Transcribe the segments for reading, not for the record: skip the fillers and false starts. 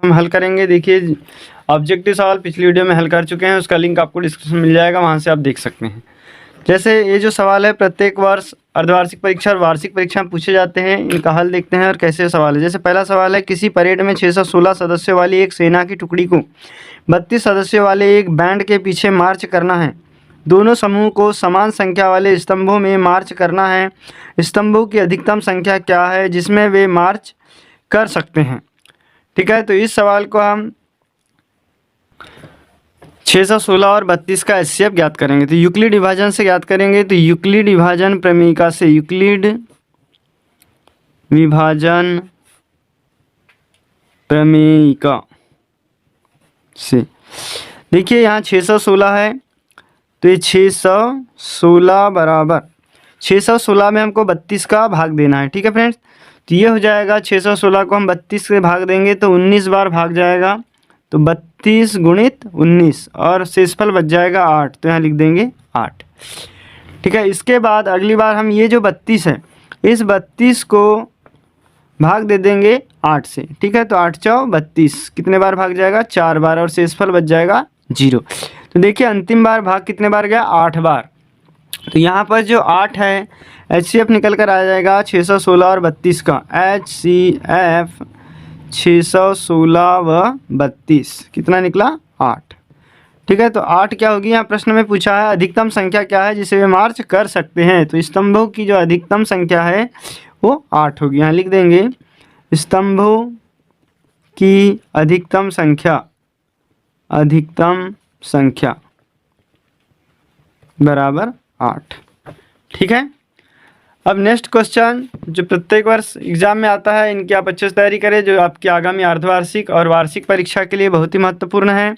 हम हल करेंगे। देखिए ऑब्जेक्टिव सवाल पिछली वीडियो में हल कर चुके हैं, उसका लिंक आपको डिस्क्रिप्शन में मिल जाएगा, वहाँ से आप देख सकते हैं। जैसे ये जो सवाल है प्रत्येक वर्ष अर्धवार्षिक परीक्षा और वार्षिक परीक्षा में पूछे जाते हैं, इनका हल देखते हैं और कैसे सवाल है। जैसे पहला सवाल है, किसी परेड में 616 सदस्यों वाली एक सेना की टुकड़ी को 32 सदस्यों वाले एक बैंड के पीछे मार्च करना है। दोनों समूह को समान संख्या वाले स्तंभों में मार्च करना है। स्तंभों की अधिकतम संख्या क्या है जिसमें वे मार्च कर सकते हैं। ठीक है, तो इस सवाल को हम 616 और 32 का एचसीएफ ज्ञात करेंगे। तो यूक्लिड विभाजन से ज्ञात करेंगे। तो यूक्लिड विभाजन प्रमेयिका से, यूक्लिड विभाजन प्रमेयिका से देखिए यहाँ 616 है, तो ये 616 बराबर 616 में हमको 32 का भाग देना है। ठीक है फ्रेंड्स, तो ये हो जाएगा 616 को हम 32 से भाग देंगे तो 19 बार भाग जाएगा, तो 32 गुणित 19 और शेषफल बच जाएगा 8, तो यहाँ लिख देंगे 8। ठीक है, इसके बाद अगली बार हम ये जो 32 है इस 32 को भाग दे देंगे 8 से। ठीक है, तो 8 चौ 32 कितने बार भाग जाएगा, 4 बार, और शेषफल बच जाएगा 0। तो देखिए अंतिम बार भाग कितने बार गया, 8 बार। तो यहाँ पर जो 8 है एचसीएफ निकल कर आ जाएगा 616 और 32 का। एचसीएफ 616 व 32 कितना निकला, 8। ठीक है, तो 8 क्या होगी, यहाँ प्रश्न में पूछा है अधिकतम संख्या क्या है जिसे वे मार्च कर सकते हैं। तो स्तंभों की जो अधिकतम संख्या है वो 8 होगी। यहाँ लिख देंगे स्तंभों की अधिकतम संख्या बराबर 8। ठीक है, अब नेक्स्ट क्वेश्चन जो प्रत्येक वर्ष एग्जाम में आता है, इनकी आप अच्छे से तैयारी करें, जो आपकी आगामी अर्धवार्षिक और वार्षिक परीक्षा के लिए बहुत ही महत्वपूर्ण है।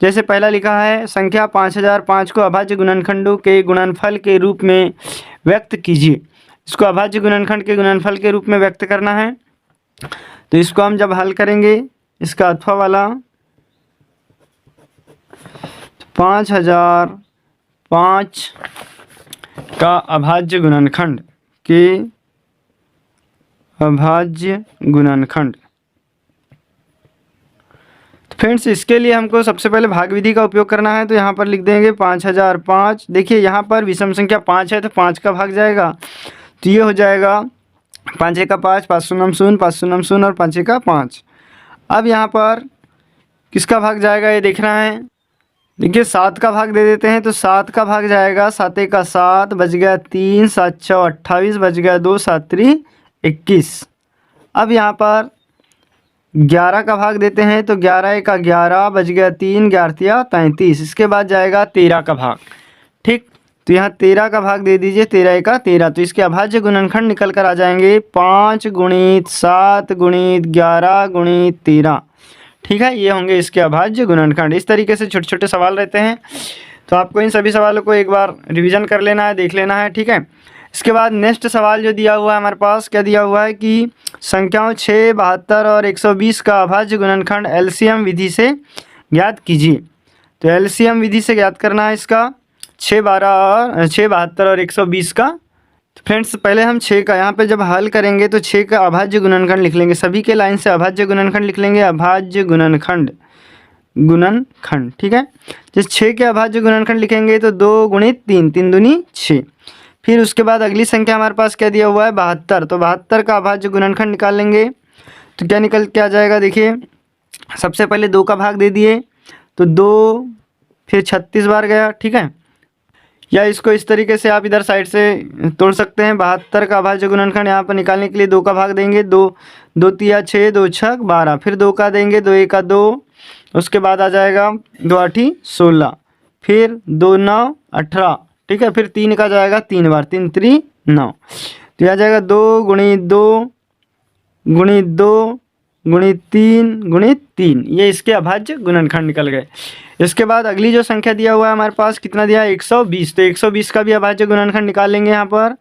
जैसे पहला लिखा है, संख्या 5005 को अभाज्य गुणनखंडों के गुणनफल के रूप में व्यक्त कीजिए। इसको अभाज्य गुणनखंड के गुणनफल के रूप में व्यक्त करना है। तो इसको हम जब हल करेंगे, इसका अथवा वाला 5005 का अभाज्य गुणनखंड के अभाज्य गुणनखंड। तो फ्रेंड्स इसके लिए हमको सबसे पहले भाग विधि का उपयोग करना है। तो यहाँ पर लिख देंगे 5005। देखिए यहाँ पर विषम संख्या 5 है तो 5 का भाग जाएगा, तो ये हो जाएगा 5 का 5, 5 शून्य 0, 5 शून्य 0 और 5 का 5। अब यहाँ पर किसका भाग जाएगा ये देखना है। देखिए 7 का भाग दे देते हैं, तो 7 का भाग जाएगा, 7 का 7 बच गया 3, 7 6 28 बच गया 2, 7 3 21। अब यहाँ पर 11 का भाग देते हैं, तो 11 का 11 बच गया 3, 11 33। इसके बाद जाएगा 13 का भाग। ठीक, तो यहाँ 13 का भाग दे दीजिए, 13 का 13। तो इसके अभाज्य गुणनखंड निकल कर आ जाएंगे 5 गुणित 7 गुणित 11 गुणित 13। ठीक है, ये होंगे इसके अभाज्य गुणनखंड। इस तरीके से छोटे छोटे सवाल रहते हैं, तो आपको इन सभी सवालों को एक बार रिवीजन कर लेना है, देख लेना है। ठीक है, इसके बाद नेक्स्ट सवाल जो दिया हुआ है हमारे पास, क्या दिया हुआ है कि संख्याओं 6, 72 और 120 का अभाज्य गुणनखंड एलसीएम विधि से ज्ञात कीजिए। तो एलसीएम विधि से ज्ञात करना है इसका 6, 72 और 120 का। तो फ्रेंड्स पहले हम 6 का यहाँ पे जब हल करेंगे तो 6 का अभाज्य गुणनखंड लिख लेंगे, सभी के लाइन से अभाज्य गुणनखंड लिख लेंगे, अभाज्य गुणनखंड। ठीक है, जब 6 के अभाज्य गुणनखंड लिखेंगे तो 2 गुणित 3, 3 दूनी 6। फिर उसके बाद अगली संख्या हमारे पास क्या दिया हुआ है, 72। तो 72 का अभाज्य गुणनखंड निकाल लेंगे, तो क्या निकल के आ जाएगा। देखिए सबसे पहले 2 का भाग दे दिए, तो 2 फिर 36 बार गया। ठीक है, या इसको इस तरीके से आप इधर साइड से तोड़ सकते हैं। 72 का अभाज्य गुणनखंड यहाँ पर निकालने के लिए 2 का भाग देंगे, 2 3 6, 2 6 12, फिर 2 का देंगे, 2 1 2, उसके बाद आ जाएगा 2 8 16, फिर 2 9 18। ठीक है, फिर 3 का जाएगा 3 बार, 3 3 9, तो यह आ जाएगा 2 गुणित 2 गुणित 2 गुणित 3 गुणित 3। ये इसके अभाज्य गुणनखंड निकल गए। इसके बाद अगली जो संख्या दिया हुआ है हमारे पास, कितना दिया है, 120। तो 120 का भी अभाज्य गुणनखंड निकाल लेंगे यहाँ पर।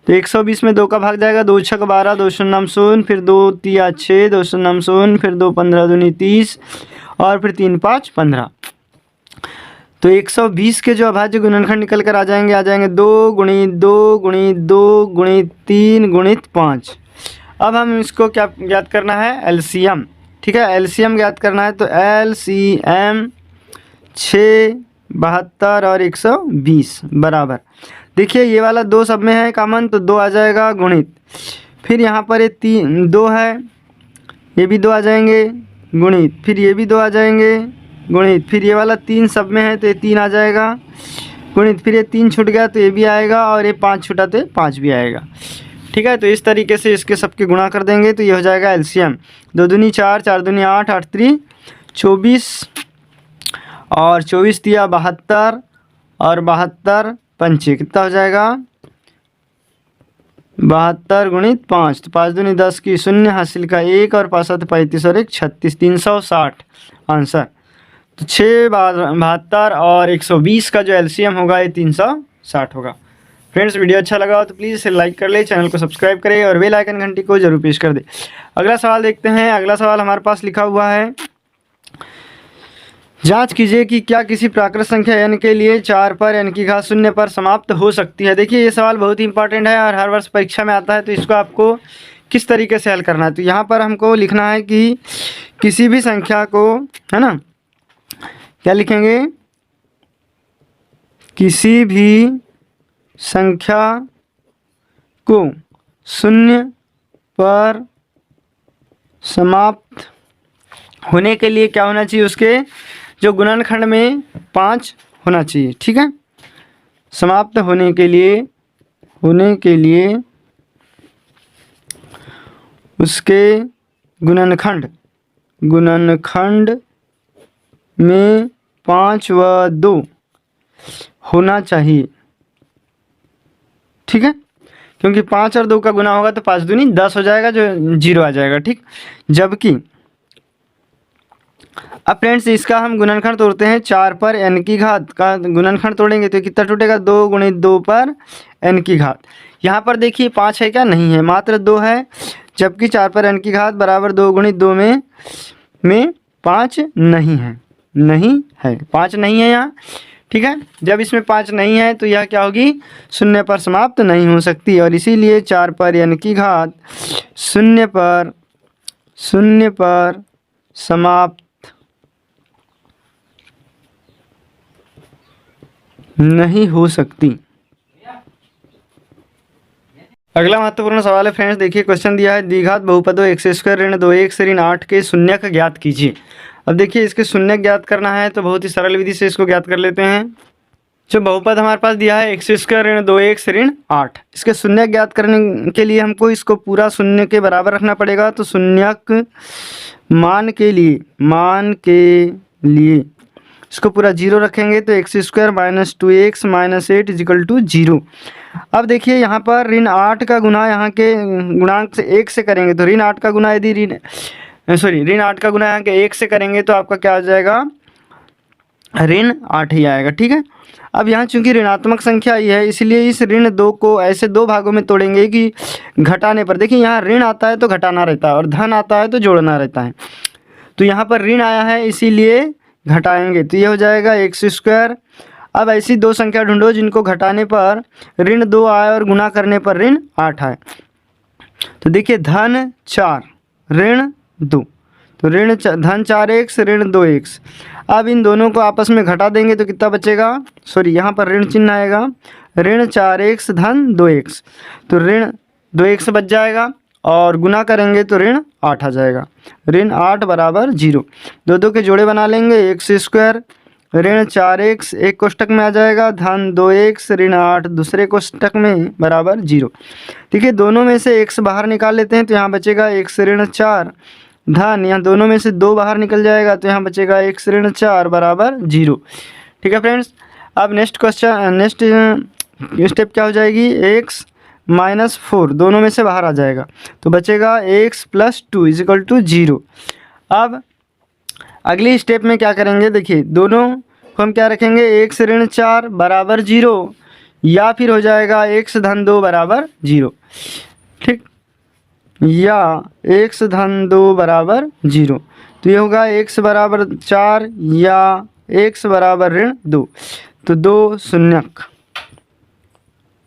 तो 120 में 2 का भाग जाएगा, 2 6 12, 2 शून्य 0, फिर 2 3 6, 2 शून्य 0, फिर 2 15 दूनी 30 और फिर 3 5 15। तो 120 के जो अभाज्य गुणनखंड निकल कर आ जाएंगे 2 गुणित 2 गुणित 2 गुणित 3 गुणित 5। अब हम इसको क्या ज्ञात करना है, एलसीएम। ठीक है। एलसीएम ज्ञात करना है तो एलसीएम 6, 72 और 120 बराबर, देखिए ये वाला 2 सब में है कॉमन तो 2 आ जाएगा गुणित, फिर यहाँ पर ये 2 है, ये भी 2 आ जाएंगे गुणित, फिर ये भी 2 आ जाएंगे गुणित, फिर ये वाला 3 सब में है तो ये 3 आ जाएगा गुणित, फिर ये 3 छूट गया तो ये भी आएगा और ये 5 छूटा तो 5 भी आएगा। ठीक है, तो इस तरीके से इसके सबके गुणा कर देंगे तो ये हो जाएगा एलसीएम 2 दूनी 4, 4 दूनी 8, 8 3 24 और 24 दिया 72 और 72 पंचे कितना हो जाएगा 72 गुणित 5 तो 5 दूनी 10 की 0 हासिल का 1 और 5 7 35 और 1 36 360 आंसर। तो 6, 72 और 120 का जो एलसीएम होगा ये 360 होगा। फ्रेंड्स वीडियो अच्छा लगा हो तो प्लीज़ इसे लाइक कर ले, चैनल को सब्सक्राइब करें और बेल आइकन घंटी को जरूर प्रेस कर दे। अगला सवाल देखते हैं। अगला सवाल हमारे पास लिखा हुआ है, जांच कीजिए कि क्या किसी प्राकृत संख्या n के लिए 4 पर n की घात 0 पर समाप्त हो सकती है। देखिए ये सवाल बहुत ही इंपॉर्टेंट है और हर वर्ष परीक्षा में आता है, तो इसको आपको किस तरीके से हल करना है। तो यहाँ पर हमको लिखना है कि किसी भी संख्या को, है ना, क्या लिखेंगे, किसी भी संख्या को 0 पर समाप्त होने के लिए क्या होना चाहिए, उसके जो गुणनखंड में 5 होना चाहिए। ठीक है, समाप्त होने के लिए उसके गुणनखंड में 5 व 2 होना चाहिए। ठीक है, क्योंकि 5 और 2 का गुना होगा तो 5 दूनी 10 हो जाएगा जो 0 आ जाएगा। ठीक, जबकि अब फ्रेंड्स इसका हम गुणनखंड तोड़ते हैं, 4 पर n की घात का गुणनखंड तोड़ेंगे तो कितना टूटेगा 2 गुणित 2 पर n की घात। यहाँ पर देखिए 5 है क्या, नहीं है, मात्र 2 है, जबकि 4 पर n की घात बराबर 2 गुणित 2 में 5 नहीं है, 5 नहीं है यहाँ। ठीक है, जब इसमें 5 नहीं है तो यह क्या होगी, 0 पर समाप्त नहीं हो सकती और इसीलिए 4 पर n की घात 0 पर समाप्त नहीं हो सकती। अगला महत्वपूर्ण सवाल है फ्रेंड्स, देखिए क्वेश्चन दिया है, द्विघात बहुपदों x² ऋण 2x ऋण 8 के शून्यक ज्ञात कीजिए। अब देखिए इसके शून्यक ज्ञात करना है तो बहुत ही सरल विधि से इसको ज्ञात कर लेते हैं। जो बहुपद हमारे पास दिया है x² ऋण 2x ऋण 8, इसके शून्यक ज्ञात करने के लिए हमको इसको पूरा शून्य के बराबर रखना पड़ेगा। तो शून्यक मान के लिए इसको पूरा 0 रखेंगे तो x² - 2x - 8 = 0। अब देखिए यहाँ पर ऋण 8 का गुना यहाँ के गुणांक से 1 से करेंगे तो ऋण 8 का गुना यदि ऋण 8 का गुना यहाँ के 1 से करेंगे तो आपका क्या आ जाएगा, ऋण 8 ही आएगा। ठीक है, अब यहाँ चूंकि ऋणात्मक संख्या ही है इसलिए इस ऋण 2 को ऐसे 2 भागों में तोड़ेंगे कि घटाने पर, देखिए यहाँ ऋण आता है तो घटाना रहता है और धन आता है तो जोड़ना रहता है। तो यहाँ पर ऋण आया है इसीलिए घटाएंगे तो ये हो जाएगा x²। अब ऐसी 2 संख्या ढूंढो जिनको घटाने पर ऋण 2 आए और गुना करने पर ऋण 8 आए। तो देखिए धन 4 ऋण 2, तो धन 4x ऋण 2x। अब इन दोनों को आपस में घटा देंगे तो कितना बचेगा, यहाँ पर ऋण चिन्ह आएगा, ऋण 4x धन 2x, तो ऋण 2x बच जाएगा और गुना करेंगे तो ऋण 8 आ जाएगा, ऋण 8 बराबर 0। 2 के जोड़े बना लेंगे, x² ऋण 4x एक कोष्टक में आ जाएगा, धन 2x ऋण 8 दूसरे कोष्टक में बराबर 0। देखिए दोनों में से x बाहर निकाल लेते हैं तो यहाँ बचेगा x ऋण 4 धन, यहाँ दोनों में से 2 बाहर निकल जाएगा तो यहाँ बचेगा x ऋण 4 बराबर 0। ठीक है फ्रेंड्स, अब नेक्स्ट स्टेप क्या हो जाएगी, x - 4 दोनों में से बाहर आ जाएगा तो बचेगा x + 2 = 0। अब अगली स्टेप में क्या करेंगे, देखिए दोनों को हम क्या रखेंगे, x ऋण 4 बराबर 0 या फिर हो जाएगा x धन 2 बराबर 0। ठीक, या x धन 2 बराबर 0, तो ये होगा x बराबर 4 या x बराबर ऋण 2, तो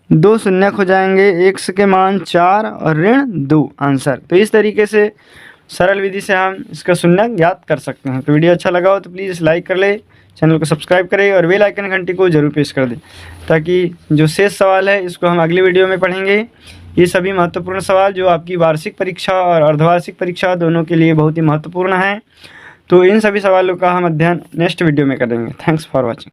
2 शून्यक हो जाएंगे, x के मान 4 और ऋण 2 आंसर। तो इस तरीके से सरल विधि से हम इसका शून्य ज्ञात कर सकते हैं। तो वीडियो अच्छा लगा हो तो प्लीज़ लाइक कर ले, चैनल को सब्सक्राइब करें और बेल आइकन घंटी को जरूर प्रेस कर दें, ताकि जो शेष सवाल है इसको हम अगली वीडियो में पढ़ेंगे। ये सभी महत्वपूर्ण सवाल जो आपकी वार्षिक परीक्षा और अर्धवार्षिक परीक्षा दोनों के लिए बहुत ही महत्वपूर्ण है। तो इन सभी सवालों का हम अध्ययन नेक्स्ट वीडियो में करेंगे। Thanks for watching.